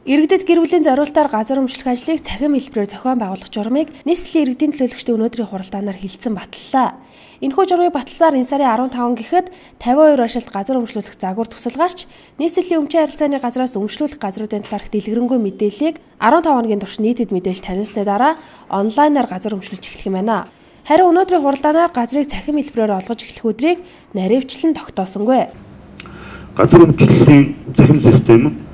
Иргэдэд гэр бүлийн зориултаар газар өмчлөх ажлыг цахим хэлбэрээр зохион байгуулах журмыг нийслэлийн иргэдийн төлөөлөгчдийн өнөөдрийн хуралдаанаар хэлэлцэн баталлаа. Энэхүү журмыг баталсаар энэ сарын 15 гэхэд 52 башилд газар өмчлүүлэх загвар тусалгаарч нийслэлийн өмчийн харилцааны газраас өмчлүүлэх газруудын талаарх дэлгэрэнгүй мэдээллийг 15 хоногийн турш нийтэд мэдээж таниулсны дараа онлайнаар газар өмчлүүлж эхлэх юм байна. Харин өнөөдрийн хуралдаанаар газрыг цахим хэлбэрээр олгож эхлэх өдрийг наривчлан тогтоосонгүй. Газар өмчлөлийн цахим систем нь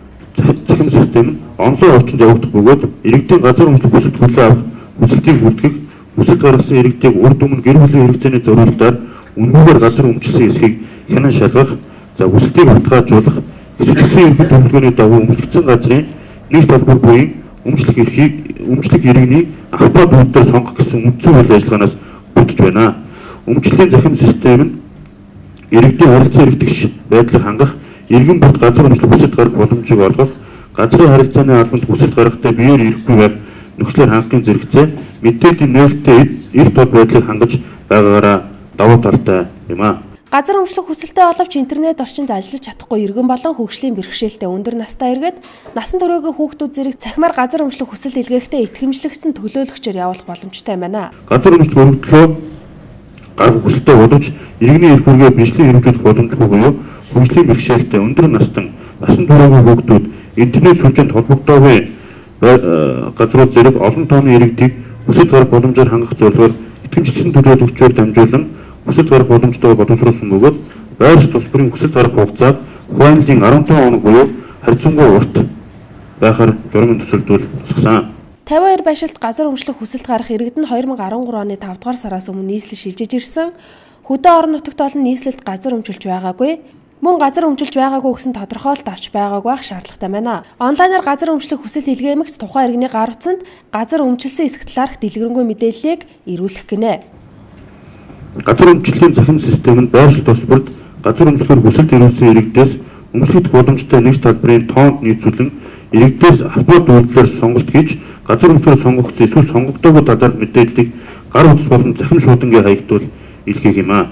онлайн орчинд явагдах бөгөөд иргэдийн газар өмчлөх хүсэлт хүлээн авах хүсэлтийг хүргэх, хүсэлт гаргасан иргэдийг урд өмнө гэр бүлийн хэрэгцээний зорилтоор үнэхээр газар өмчлсөн эсхийг хянан шалгах, хүсэлтийг хурдгаажуулах, хэсэгчлэн ерөнхий төлөвлөгөөний дагуу өмчлөгдсөн газрын нэг талбар буюу өмчлөх иргэний ахмад үйлдэл сонгох гэсэн үндсэн үйл ажиллагаанаас бүрдэж байна. Өмчлөлийн захим систем нь иргэдийн харилцаа эрхтгч байдлыг хангах, иргэн бүрт газар өмчлөх хүсэлт гаргах боломжийг олгох, газрын харилцааны албанд хүсэлт гаргахдаа биеэр ирэхгүй байх нөхцөлөөр хангахын зэрэгцээ мэдээллийн нээлттэй эрт тод байдлыг хангаж байгаагаараа давуу талтай юм а. Газар өмчлөх хүсэлтэй боловч интернет орчинд ажиллаж чадахгүй иргэн болон хөгжлийн бэрхшээлтэй өндөр настай иргэд насан туршийн хүүхдүүд зэрэг цахимаар газар өмчлөх хүсэл илгээхдээ итгэмжлэгдсэн төлөөлөгчөөр явуулах боломжтой байна. Газар өмчлөх өргөдлөө гаргах хүсэлтэй боловч иргэний эрх үүргээ бичлэн хэрэгжүүлэх боломжгүй буюу хөгжлийн бэрхшээлтэй өндөр насан туршийн хүүхдүүд интернет сүлжээнд холбогдоогүй газрууд зэрэг олон тооны иргэдийг хүсэлт гаргах боломжоор хангах зорилгоор итгэмжлэгдсэн төлөөлөгчөөр дамжуулан хүсэлт гаргах боломжтойгоо боловсруулсан бөгөөд байрш тус бүрийн хүсэлт гаргах хугацааг хуанлын 15 хоног буюу харьцангуй урт байхаар журмын төсөлдөл тусгасан. 52 башилд газар өмчлөх хүсэлт гарах иргэд нь 2013 оны 5 дугаар сараас өмнө нийслэл шилжиж ирсэн. Хөдөө орон нутагт олон нийслэлд газар өмчлж байгаагүй. Мөн газар өмчлж байгаагүй гэсэн тодорхойлолт авч байгаагүй байх шаардлагатай байна. Онлайнаар газар өмчлөх хүсэлт илгээмэгц тухайн иргэний гар утсанд газар өмчлсөн эсэх талаарх дэлгэрэнгүй мэдээллийг ирүүлэх гинэ. Газар өмчлөлийн захим систем нь байршил тус бүрд газар өмчлөхөөр хүсэлт ирүүлсэн иргэдээс өмчлөх боломжтой нэг талбарын тоонд нийцүүлэн иргэдээс ахмад үйлдэлээр сонголт хийж газар өмчлөхөөр сонгогдсон эсвэл сонгогдоогүй талаар мэдээллийг гар утас болон захим шуудангийн хаягдуул илгээх юм а.